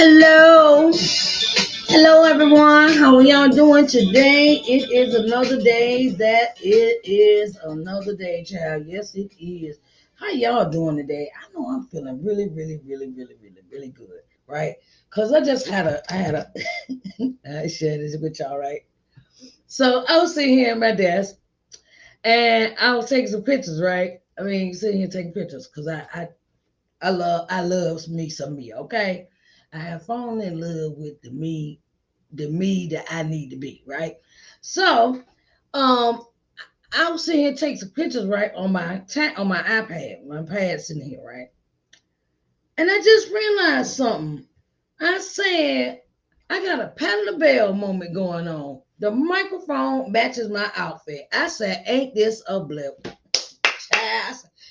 Hello. Hello, everyone. How are y'all doing today? It is another day. It is another day, child. Yes, it is. How y'all doing today? I know I'm feeling really, really, really, really, really, really good, right? Because I had a, I shared this with y'all, right? So I was sitting here at my desk and I was taking some pictures, right? I mean, sitting here taking pictures because I love me some me, okay? I have fallen in love with the me that I need to be, right? So, um, I was sitting here take some pictures, right, on on my iPad. My pad's sitting here, right? And I just realized something. I said, I got a Pat the Bell moment going on. The microphone matches my outfit. I said, ain't this a blip?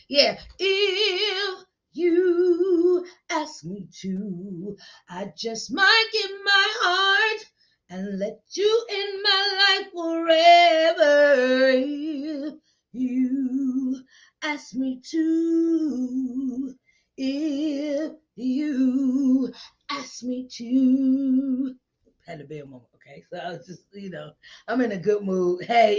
Yeah, if you ask me to, I just might give my heart and let you in my life forever. If you ask me to, if you ask me to. Had a bad moment, okay? So I was just, I'm in a good mood. Hey,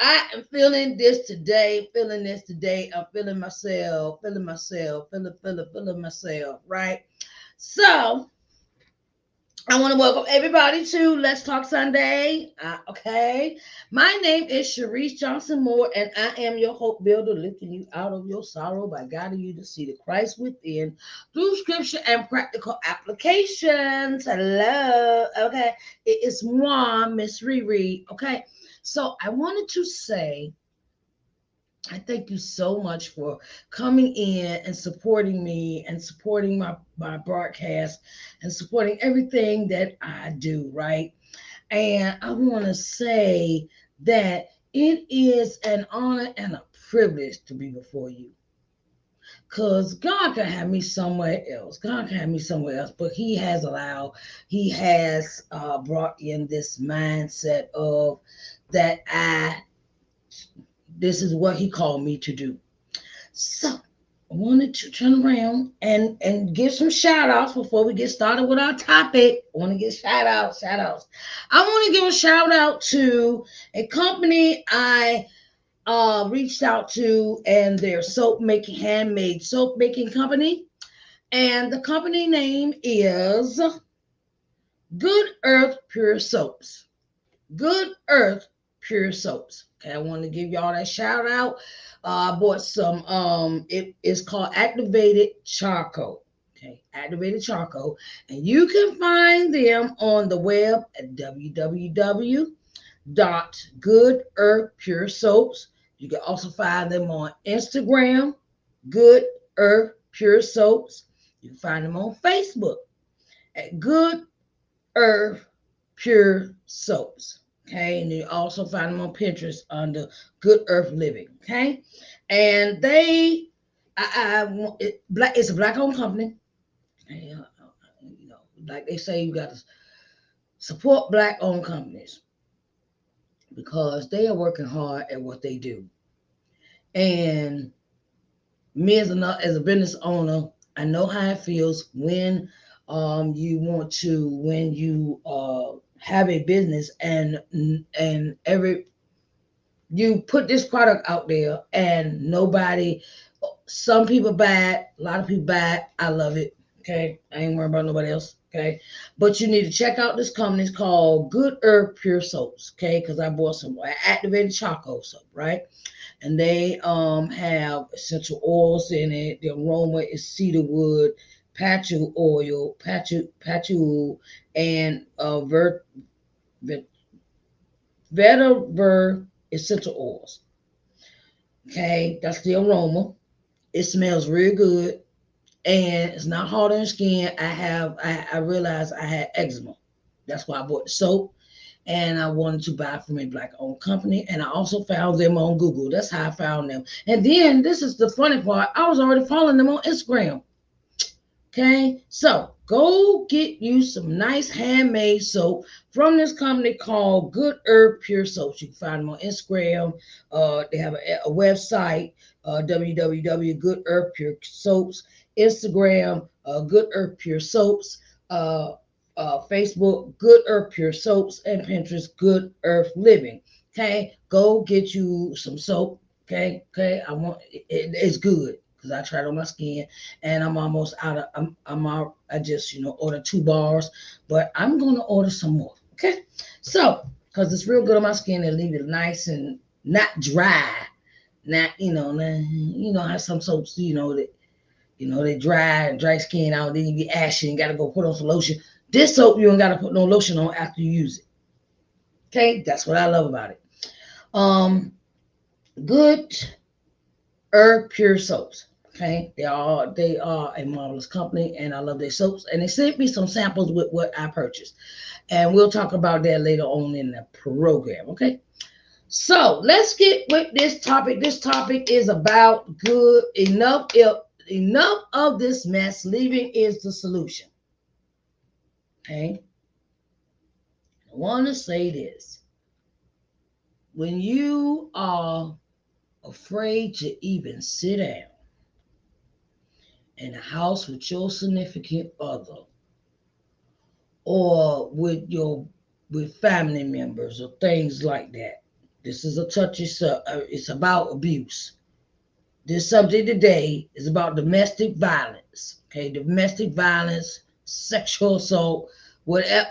I am feeling this today, feeling this today. I'm feeling myself, right? So, I want to welcome everybody to Let's Talk Sunday. Okay. My name is Sharice Johnson Moore, and I am your hope builder, lifting you out of your sorrow by guiding you to see the Christ within through scripture and practical applications. Hello. Okay. It is moi, Miss Riri. Okay. So, I wanted to say, I thank you so much for coming in and supporting me and supporting my broadcast and supporting everything that I do, right? And I want to say that it is an honor and a privilege to be before you. Because God can have me somewhere else. God can have me somewhere else, but He has brought in this mindset of that this is what He called me to do. So I wanted to turn around and give some shout outs before we get started with our topic. I want to give shout outs. I want to give a shout out to a company I reached out to, and their handmade soap making company. And the company name is Good Earth Pure Soaps. Good Earth Pure Soaps. Okay, I want to give y'all that shout out. I bought some. It is called Activated Charcoal. Okay, Activated Charcoal, and you can find them on the web at www.goodearthpuresoaps. You can also find them on Instagram, Good Earth Pure Soaps. You can find them on Facebook at Good Earth Pure Soaps. Okay, and you also find them on Pinterest under Good Earth Living. Okay, and it's a black-owned company. And, like they say, you got to support black-owned companies because they are working hard at what they do. And me as a business owner, I know how it feels when when you have a business and every you put this product out there and nobody, some people buy it, a lot of people buy it. I love it. Okay, I ain't worried about nobody else. Okay, but you need to check out this company. It's called Good Earth Pure Soaps. Okay, because I bought some activated charcoal soap, right? And they have essential oils in it. The aroma is cedarwood, patchouli, and ver, vetiver essential oils. Okay, that's the aroma. It smells real good, and it's not hard on the skin. I realized I had eczema. That's why I bought the soap, and I wanted to buy from a black-owned company. And I also found them on Google. That's how I found them. And then this is the funny part. I was already following them on Instagram. Okay, so go get you some nice handmade soap from this company called Good Earth Pure Soaps. You can find them on Instagram. They have a website, www.goodearthpuresoaps. Instagram, Good Earth Pure Soaps. uh, Facebook, Good Earth Pure Soaps, and Pinterest, Good Earth Living. Okay, go get you some soap. Okay, it's good because I tried on my skin, and I'm almost out of. I'm out. I just ordered 2 bars, but I'm gonna order some more. Okay, so because it's real good on my skin and leave it nice and not dry. Not how some soaps that they dry skin out, then you be ashy and gotta go put on some lotion. This soap you don't gotta put no lotion on after you use it. Okay, that's what I love about it. Um, Good Herb Pure Soaps. Okay, they are a marvelous company, and I love their soaps. And they sent me some samples with what I purchased, and we'll talk about that later on in the program. Okay, so let's get with this topic. This topic is about good enough. Enough of this mess. Leaving is the solution. Okay, I want to say this. When you are afraid to even sit down in a house with your significant other or with family members or things like that, this is a touchy subject. It's about abuse. This subject today is about domestic violence. Okay, domestic violence, sexual assault, whatever,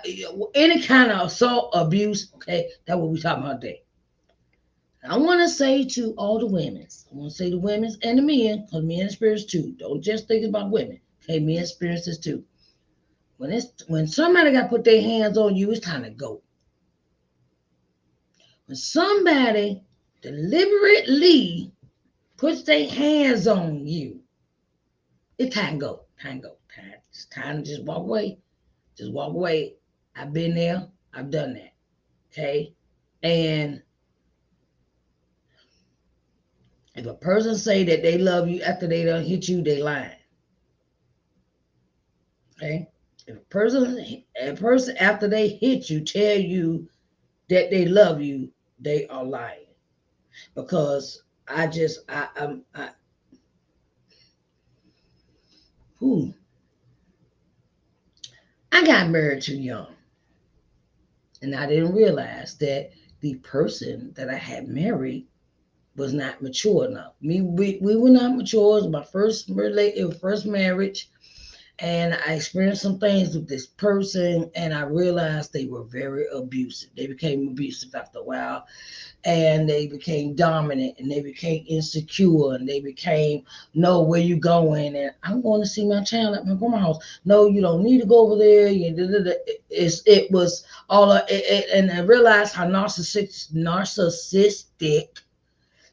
any kind of assault, abuse. Okay, that's what we're talking about today. I want to say to all the women, I want to say the women and the men, because men experience too. Don't just think about women. Okay, men experience this too. When somebody got to put their hands on you, it's time to go. When somebody deliberately puts their hands on you, it's time to go. Time to go. It's time to just walk away. Just walk away. I've been there. I've done that. Okay, and if a person say that they love you after they done hit you, they lying. Okay? If a person after they hit you tell you that they love you, they are lying. Because who I got married too young, and I didn't realize that the person that I had married was not mature enough. We were not mature. It was my first marriage, and I experienced some things with this person, and I realized they were very abusive. They became abusive after a while, and they became dominant, and they became insecure, and they became, no, where you going? And I'm going to see my child at my grandma's house. No, you don't need to go over there. It was all and I realized how narcissistic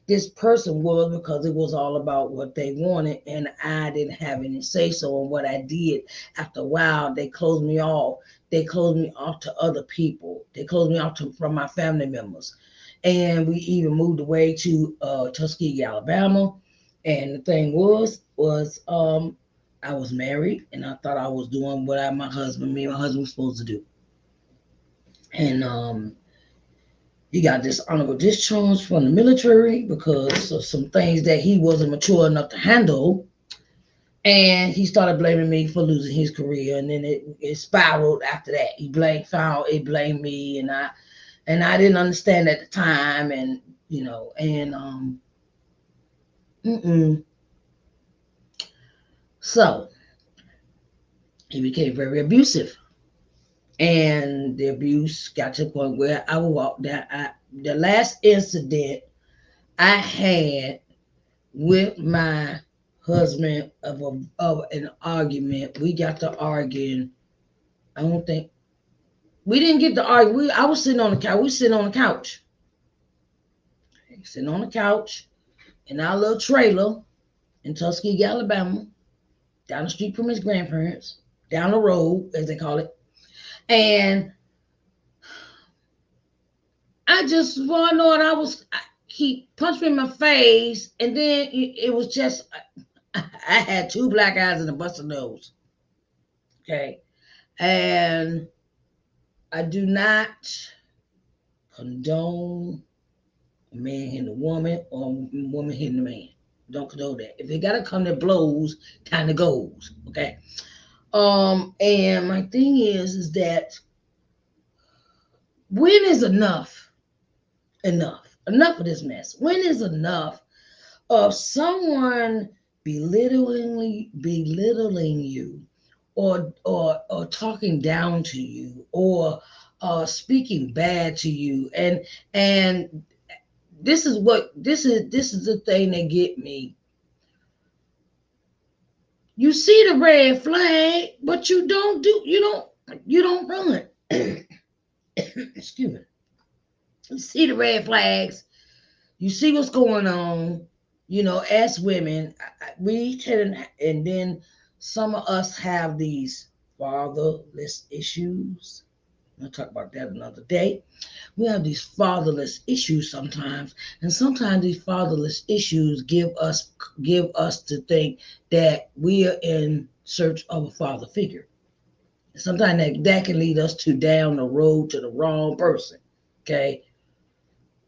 this person was, because it was all about what they wanted, and I didn't have any say so in what I did. After a while, they closed me off. They closed me off to other people. They closed me off from my family members, and we even moved away to Tuskegee, Alabama. And the thing was I was married, and I thought I was doing what me and my husband was supposed to do, and he got dishonorable discharge from the military because of some things that he wasn't mature enough to handle. And he started blaming me for losing his career, and then it spiraled after that. He blamed me, and I didn't understand at the time, and mm-mm. So he became very abusive, and the abuse got to the point where I would walk down. The last incident I had with my husband of an argument. We got to arguing. I don't think we didn't get to argue. I was sitting on the couch. We sitting on the couch, sitting on the couch in our little trailer in Tuskegee, Alabama, down the street from his grandparents, down the road as they call it. And I just well, I know it. He punched me in my face, and then it was just I had 2 black eyes and a busted nose. Okay, and I do not condone a man hitting a woman or a woman hitting a man. Don't condone that. If it gotta come to blows, kind of goes. Okay. And my thing is that when is enough? Enough of this mess. When is enough of someone belittling you, or talking down to you, or speaking bad to you, and this is the thing that get me. You see the red flag, but you don't run. Excuse me. You see the red flags, you see what's going on. As women, we tend, and then some of us have these fatherless issues. I'll talk about that another day. We have these fatherless issues sometimes, and sometimes these fatherless issues give us to think that we are in search of a father figure. Sometimes that can lead us to down the road to the wrong person. Okay,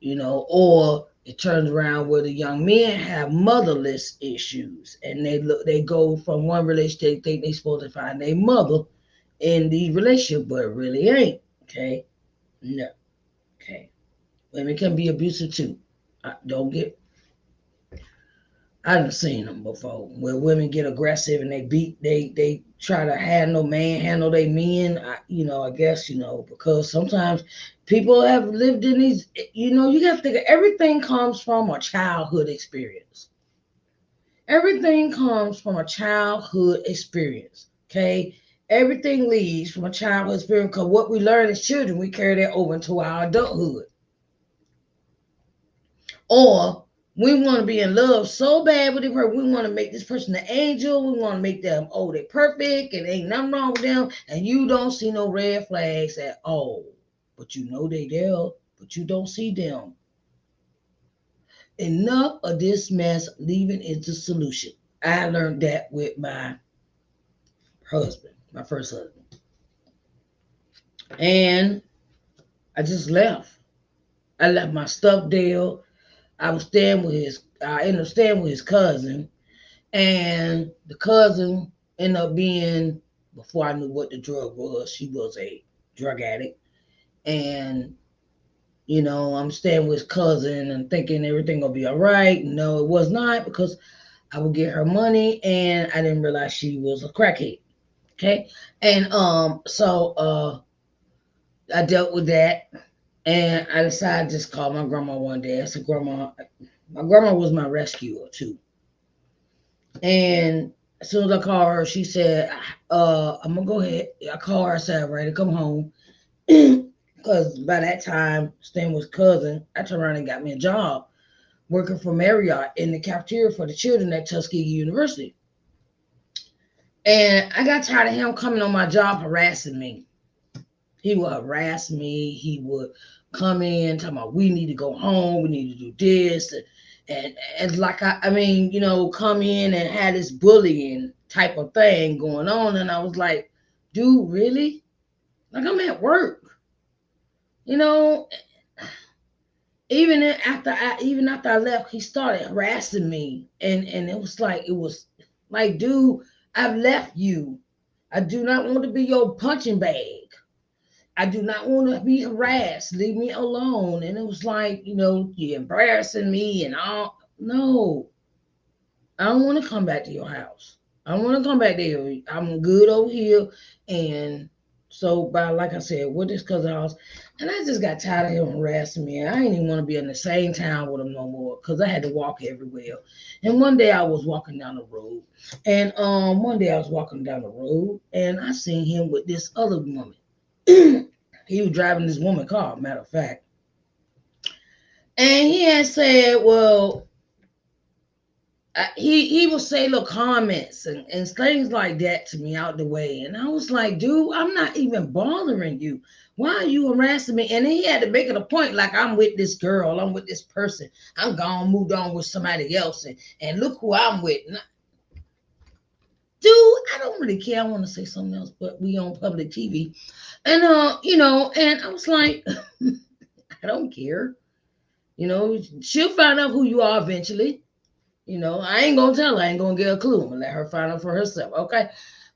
or it turns around where the young men have motherless issues, and they go from one relationship, they think they're supposed to find their mother in the relationship, but it really ain't. Okay, no. Okay, women can be abusive too. Don't get. I've seen them before where women get aggressive and they try to handle their men. I guess because sometimes people have lived in these. You got to think of everything comes from a childhood experience. Everything comes from a childhood experience. Okay, everything leads from a childhood experience because what we learn as children, we carry that over into our adulthood. Or we want to be in love so bad with the person. We want to make this person an angel. We want to make them, oh, they're perfect and ain't nothing wrong with them. And you don't see no red flags at all. But you know they there, but you don't see them. Enough of this mess. Leaving is the solution. I learned that with my husband, my first husband. And I just left. I left my stuff there. I ended up staying with his cousin. And the cousin ended up being, before I knew what the drug was, she was a drug addict. And, I'm staying with his cousin and thinking everything gonna be all right. No, it was not, because I would get her money and I didn't realize she was a crackhead. Okay. And I dealt with that, and I decided to just call my grandma one day. I said, Grandma, my grandma was my rescuer too. And as soon as I called her, she said, I'm gonna go ahead. I called her, I said, I'm ready to come home. Because by that time, staying with cousin, I turned around and got me a job working for Marriott in the cafeteria for the children at Tuskegee University. And I got tired of him coming on my job harassing me. He would harass me. He would come in talking about, we need to go home, we need to do this, and like I mean, come in and had this bullying type of thing going on, and I was like, dude, really? Like, I'm at work, you know. Even after I left, he started harassing me, and it was like, dude, I've left you. I do not want to be your punching bag. I do not want to be harassed. Leave me alone. And it was like, you're embarrassing me and all. No, I don't want to come back to your house. I don't want to come back there. I'm good over here. And so, like I said, with this cousin house, and I just got tired of him harassing me. I didn't even want to be in the same town with him no more because I had to walk everywhere. And one day I was walking down the road, and I seen him with this other woman. He was driving this woman car, matter of fact. And he had said, well, he would say little comments and things like that to me out the way. And I was like, dude, I'm not even bothering you. Why are you harassing me? And he had to make it a point, like, I'm with this girl, I'm with this person. I'm gone, moved on with somebody else. And look who I'm with. Dude, I don't really care. I want to say something else, but we on public TV. And and I was like, I don't care. She'll find out who you are eventually. I ain't gonna tell her. I ain't gonna get a clue. I'm gonna let her find out for herself. Okay.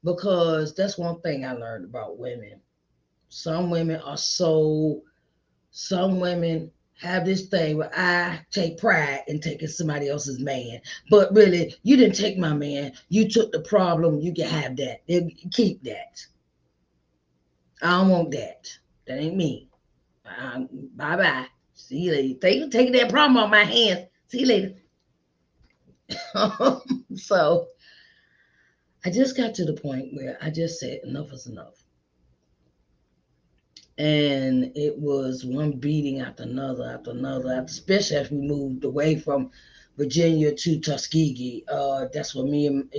because that's one thing I learned about women. Some women are so, some women have this thing where I take pride in taking somebody else's man. But really, you didn't take my man. You took the problem. You can have that. Keep that. I don't want that. That ain't me. Bye bye. See you later. Taking that problem off my hands. See you later. So I just got to the point where I just said enough is enough. And it was one beating after another, especially as we moved away from Virginia to Tuskegee. That's when me and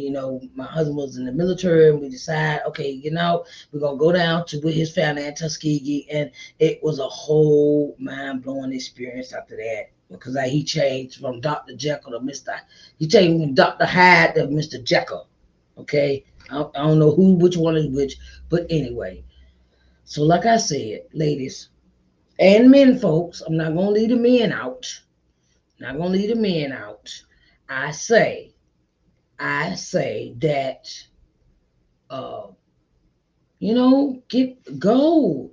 my husband was in the military, and we decided, okay, we're gonna go down to with his family at Tuskegee, and it was a whole mind blowing experience after that because he changed from Dr. Jekyll to Mister. He changed from Dr. Hyde to Mister Jekyll. Okay, I don't know which one is which, but anyway. So, like I said, ladies and men, folks, I'm not gonna leave the men out. Not gonna leave the men out. I say, I say that, uh, get go.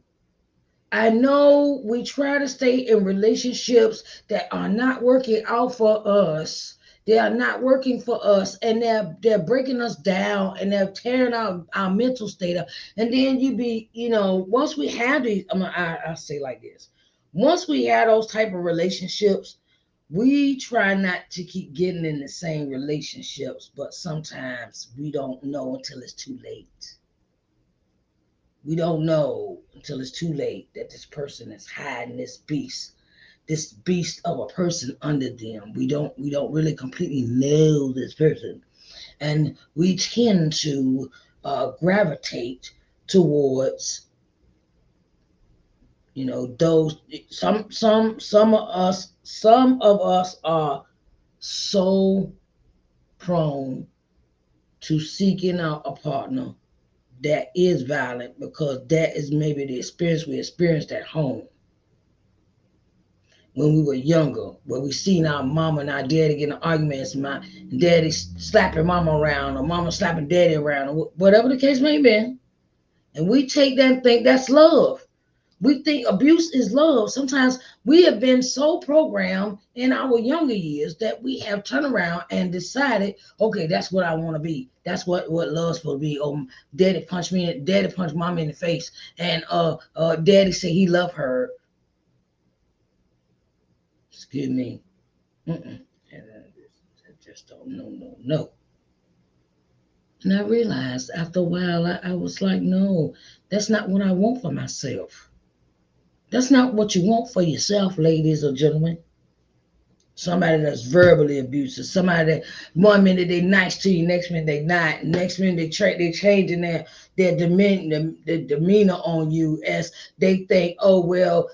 I know we try to stay in relationships that are not working out for us. They are not working for us, and they're breaking us down, and they're tearing our mental state up. And then once we have these, I say like this: once we have those type of relationships, we try not to keep getting in the same relationships, but sometimes we don't know until it's too late. We don't know until it's too late that this person is hiding this beast of a person under them. We don't really completely know this person, and we tend to gravitate towards those. Some of us are so prone to seeking out a partner that is violent because that is maybe the experience we experienced at home when we were younger, where we seen our mama and our daddy getting arguments, my daddy slapping mama around, or mama slapping daddy around, or whatever the case may be. And we take that and think that's love. We think abuse is love. Sometimes we have been so programmed in our younger years that we have turned around and decided, okay, that's what I want to be. That's what love's supposed to be. Oh, daddy punched mama in the face, and daddy said he loved her. Excuse me. Mm-mm. I just don't know, no, no. And I realized after a while, I was like, no, that's not what I want for myself. That's not what you want for yourself, ladies or gentlemen. Somebody that's verbally abusive, somebody that one minute they nice to you, next minute they not, next minute they changing their demeanor on you as they think, oh well,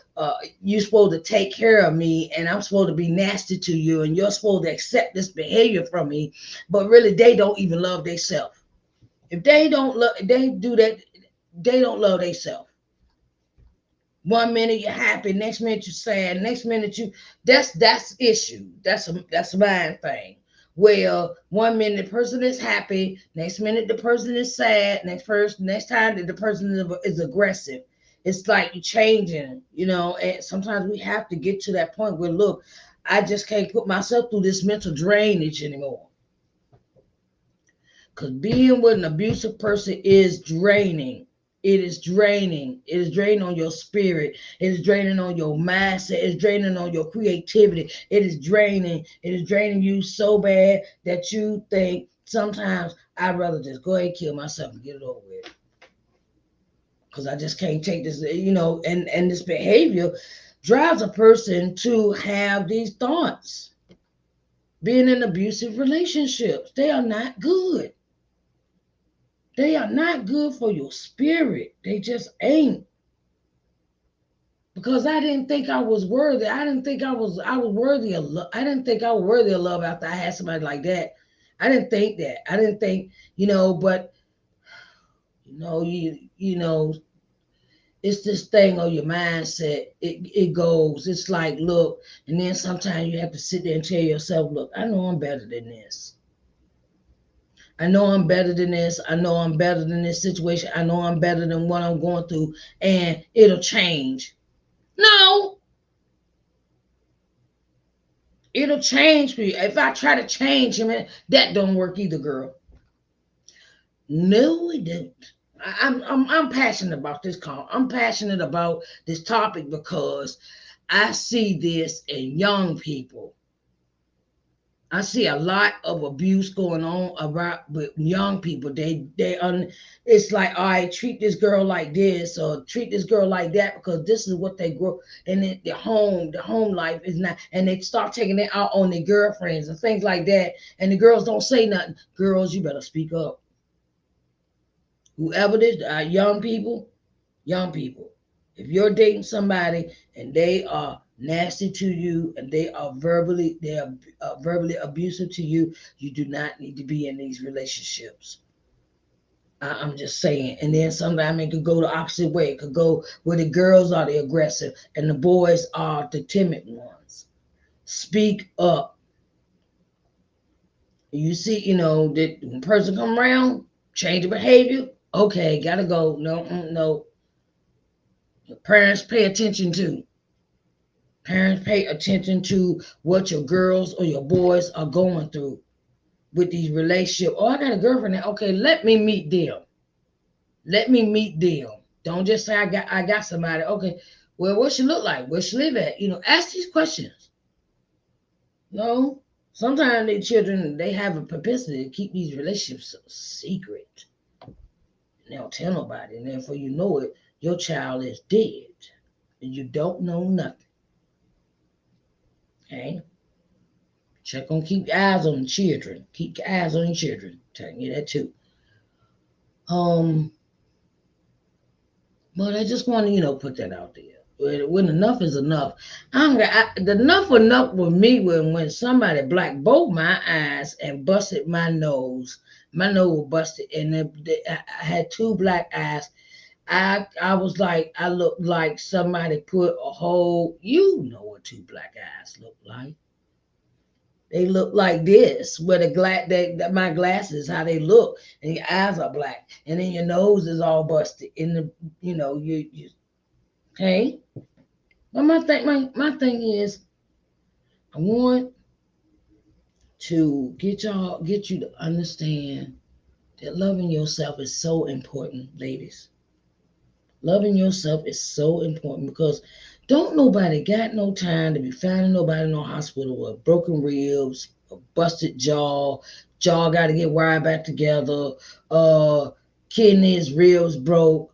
you're supposed to take care of me, and I'm supposed to be nasty to you, and you're supposed to accept this behavior from me, but really they don't even love themselves. If they don't love, they do that, they don't love themselves. One minute you're happy, next minute you're sad, next minute that's issue. That's a mind thing. Well, one minute the person is happy, next minute the person is sad, next time the person is aggressive. It's like you're changing, and sometimes we have to get to that point where look, I just can't put myself through this mental drainage anymore. Because being with an abusive person is draining. It is draining. It is draining on your spirit. It is draining on your mindset. It is draining on your creativity. It is draining. It is draining you so bad that you think sometimes I'd rather just go ahead and kill myself and get it over with. Because I just can't take this, and this behavior drives a person to have these thoughts. Being in abusive relationships, they are not good. They are not good for your spirit. They just ain't. Because I didn't think I was worthy. I didn't think I was worthy of love. I didn't think I was worthy of love after I had somebody like that. I didn't think that. I didn't think, but it's this thing on your mindset. It goes. It's like, look, and then sometimes you have to sit there and tell yourself, look, I know I'm better than this. I know I'm better than this. I know I'm better than this situation. I know I'm better than what I'm going through, and it'll change. No, it'll change me. If I try to change him, that don't work either, girl. No, it don't. I'm passionate about this call. I'm passionate about this topic because I see this in young people. I see a lot of abuse going on about with young people. It's like, all right, treat this girl like this or treat this girl like that because this is what they grow, and the home life is not, and they start taking it out on their girlfriends and things like that, and the girls don't say nothing. Girls, you better speak up. Whoever this, young people, if you're dating somebody and they are nasty to you and they are verbally abusive to you, you do not need to be in these relationships. I'm just saying. And then sometimes it could go the opposite way. It could go where the girls are the aggressive and the boys are the timid ones. Speak up. You see, that when a person come around, change the behavior. Okay, gotta go. No, no. Parents pay attention to. Parents pay attention to what your girls or your boys are going through with these relationships. Oh, I got a girlfriend now. Okay, let me meet them. Let me meet them. Don't just say I got somebody. Okay, well, what she look like? Where she live at? Ask these questions. No, sometimes the children they have a propensity to keep these relationships secret. And they don't tell nobody, and therefore you know it, your child is dead, and you don't know nothing. Okay. Check on keep eyes on the children. Keep your eyes on your children. Telling you that too. Um, but I just want to put that out there. When enough is enough, the enough with me when somebody black both my eyes and busted my nose. My nose was busted, and I had two black eyes. I was like I looked like somebody put a whole. You know what two black eyes look like? They look like this, where my glasses, how they look, and your eyes are black, and then your nose is all busted. In the, you okay. But my thing is, I want to get you to understand that loving yourself is so important, ladies. Loving yourself is so important because don't nobody got no time to be finding nobody in no hospital with broken ribs, a busted jaw got to get wired back together, uh, kidneys, ribs broke,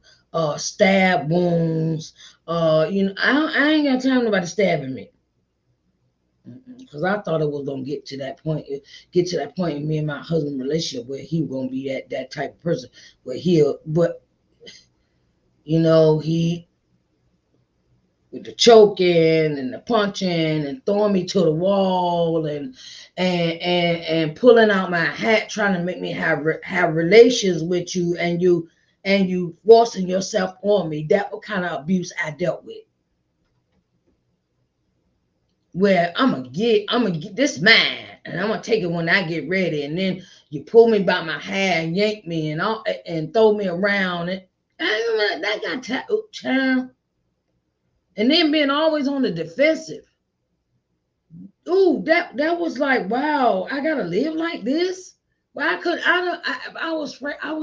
stab wounds. I ain't got time nobody stabbing me because I thought it was gonna get to that point in me and my husband relationship where he was gonna be that type of person where but he with the choking and the punching and throwing me to the wall and pulling out my hat trying to make me have relations with you and you forcing yourself on me. That what kind of abuse I dealt with. Where I'm gonna get this mine and I'm gonna take it when I get ready, and then you pull me by my hair and yank me and throw me around and that got child. And then being always on the defensive. Ooh, that was like, wow, I gotta live like this. Well, I could, I don't, I was afraid. I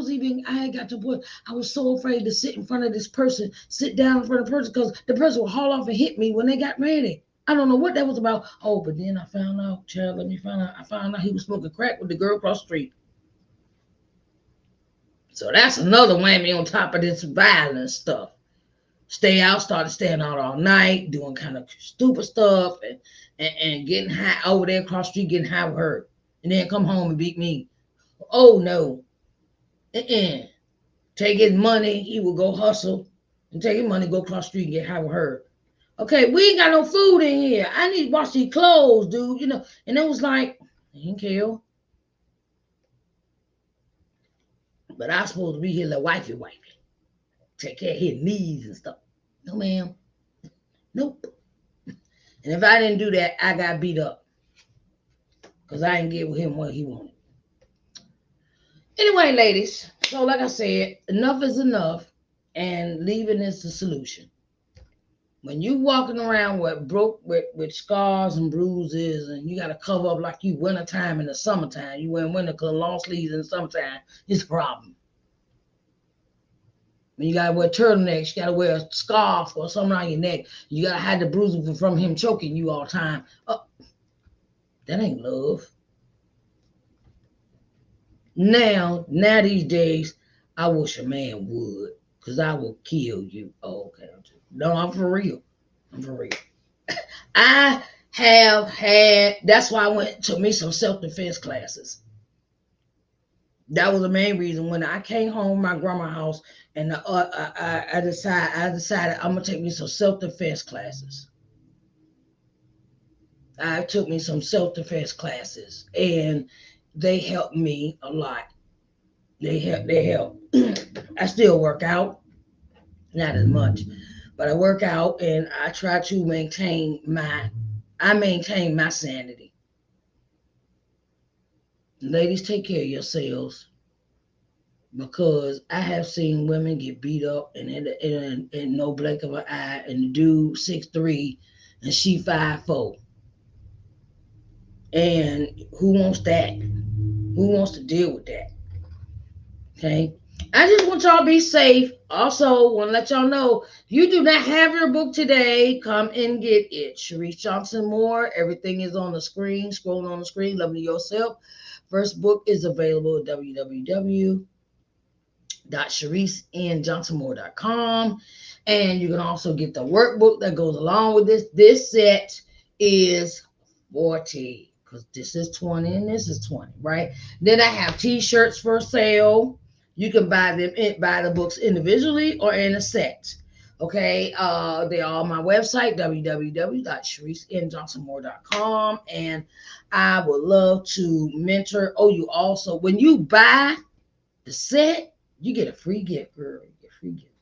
had got to the point. I was so afraid to sit in front of this person, sit down in front of the person, because the person would haul off and hit me when they got ready. I don't know what that was about. Oh, but then I found out, child. Let me find out. I found out he was smoking crack with the girl across the street. So that's another whammy on top of this violence stuff. Started staying out all night, doing kind of stupid stuff and getting high over there across the street, getting high with her. And then come home and beat me. Oh no. Uh-uh. Take his money, he will go hustle and take his money, go across the street and get high with her. Okay, we ain't got no food in here. I need to wash these clothes, dude. And it was like, I ain't kill. But I supposed to be here like wifey. Take care of his needs and stuff. No, ma'am. Nope. And if I didn't do that, I got beat up because I didn't give him what he wanted. Anyway, ladies, so like I said, enough is enough, and leaving is the solution. When you walking around with scars and bruises, and you got to cover up like you wintertime in the summertime, you wearing winter clothes, long sleeves in the summertime, it's a problem. When you gotta wear turtlenecks, you gotta wear a scarf or something around your neck, you gotta hide the bruising from him choking you all the time. That ain't love. Now these days, I wish a man would, cause I will kill you. Oh, okay. No, I'm for real. I'm for real. I have had. That's why I went to me some self defense classes. That was the main reason when I came home from my grandma's house, and I decided I'm gonna take me some self defense classes. I took me some self defense classes, and they helped me a lot. They help. I still work out, not as much, but I work out and I try to maintain my sanity. Ladies, take care of yourselves, because I have seen women get beat up and in no blink of an eye, and the dude 6'3" and she 5'4". And who wants that? Who wants to deal with that? Okay. I just want y'all to be safe. Also, want to let y'all know, if you do not have your book today, come and get it. Sharice Johnson Moore. Everything is on the screen, scrolling on the screen. Loving Yourself. First book is available at www.sharicenjohnsonmoore.com. And you can also get the workbook that goes along with this. This set is 40, because this is 20 and this is 20, right? Then I have t-shirts for sale. You can buy the books individually or in a set. Okay, they are on my website, www.sharicenjohnsonmoore.com. And I would love to mentor. Oh, you also, when you buy the set, you get a free gift, girl. You get a free gift.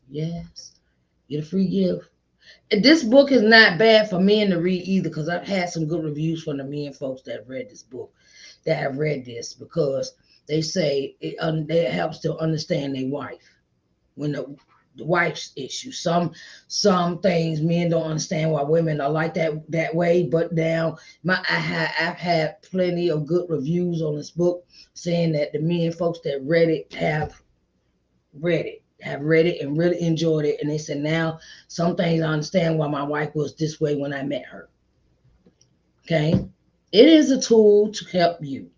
Yes, you get a free gift. This book is not bad for men to read either, because I've had some good reviews from the men folks that have read this book, that have read this, because they say it helps to understand their wife when the wife's issue. Some things men don't understand why women are like that way. But now I've had plenty of good reviews on this book, saying that the men folks that read it have read it and really enjoyed it. And they said, now some things I understand why my wife was this way when I met her. Okay. It is a tool to help you.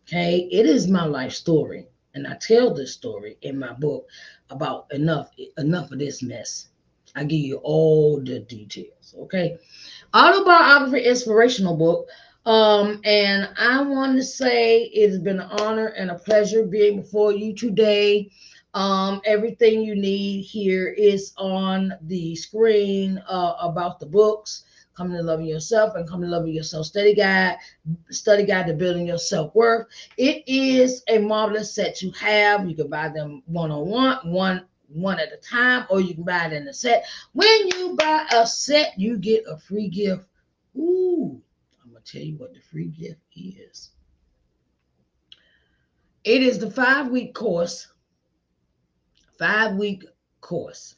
Okay. It is my life story. And I tell this story in my book about enough of this mess. I give you all the details. Okay. Autobiography, inspirational book. And I want to say it's been an honor and a pleasure being before you today. Everything you need here is on the screen about the books. Come to Loving Yourself and Come to Loving Yourself study guide to building your self-worth. It is a marvelous set to have. You can buy them one at a time, or you can buy it in a set. When you buy a set, you get a free gift. Ooh, I'm gonna tell you what the free gift is. It is the 5-week course, 5-week course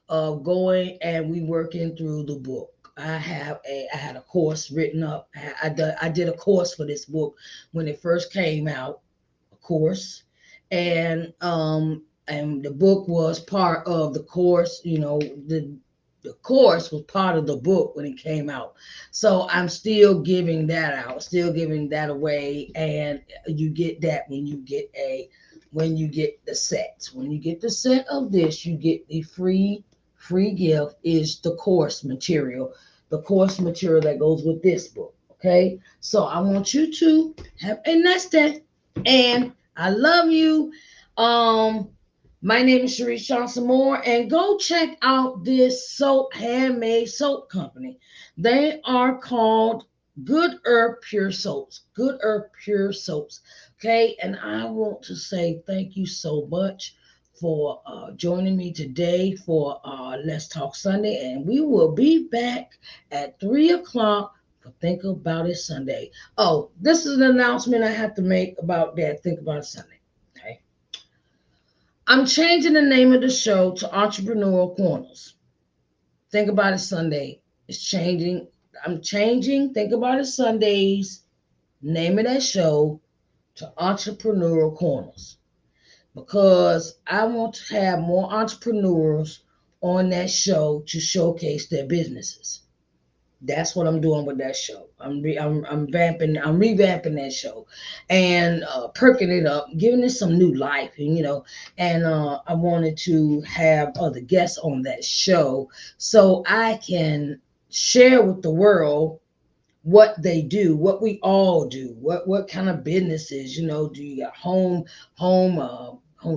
of going, and we working through the book. I had a course written up. I did a course for this book when it first came out, a course, and the book was part of the course. The course was part of the book when it came out. So I'm still giving that out, still giving that away, and you get that when you get the set. When you get the set of this, you get the free gift is the course material, that goes with this book. Okay, so I want you to have a nice day, and I love you. My name is Sharice Johnson Moore, and go check out this handmade soap company. They are called Good Herb Pure Soaps. Good Herb Pure Soaps. Okay, and I want to say thank you so much for joining me today for Let's Talk Sunday, and we will be back at 3 o'clock for Think About It Sunday. Oh, this is an announcement I have to make about that Think About It Sunday. Okay. I'm changing the name of the show to Entrepreneurial Corners. Think About It Sunday. It's changing. I'm changing Think About It Sundays, name of that show, to Entrepreneurial Corners, because I want to have more entrepreneurs on that show to showcase their businesses. That's what I'm doing with that show. I'm revamping that show, and perking it up, giving it some new life, and I wanted to have other guests on that show so I can share with the world what they do, what we all do, what kind of businesses, do you got home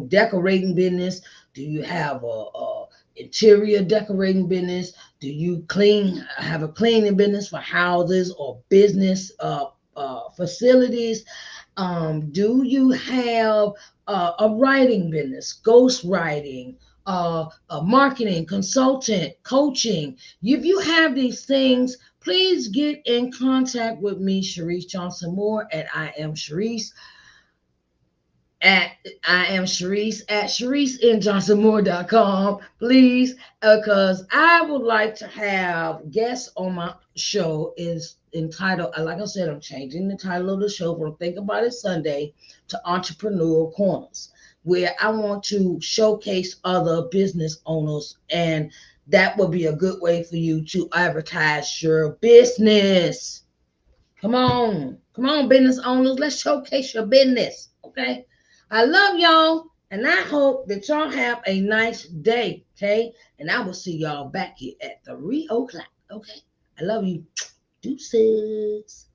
decorating business? Do you have a interior decorating business? Do you have a cleaning business for houses or business facilities? Do you have a writing business, ghost writing, a marketing, consultant, coaching? If you have these things, please get in contact with me, Sharice Johnson Moore, and at I am Sharice at ShariceNJohnsonMoore.com, please, because I would like to have guests on my show. Is entitled, like I said, I'm changing the title of the show from Think About It Sunday to Entrepreneurial Corners, where I want to showcase other business owners, and that would be a good way for you to advertise your business. Come on, business owners. Let's showcase your business. Okay. I love y'all, and I hope that y'all have a nice day. Okay. And I will see y'all back here at 3 o'clock. Okay. I love you. Deuces.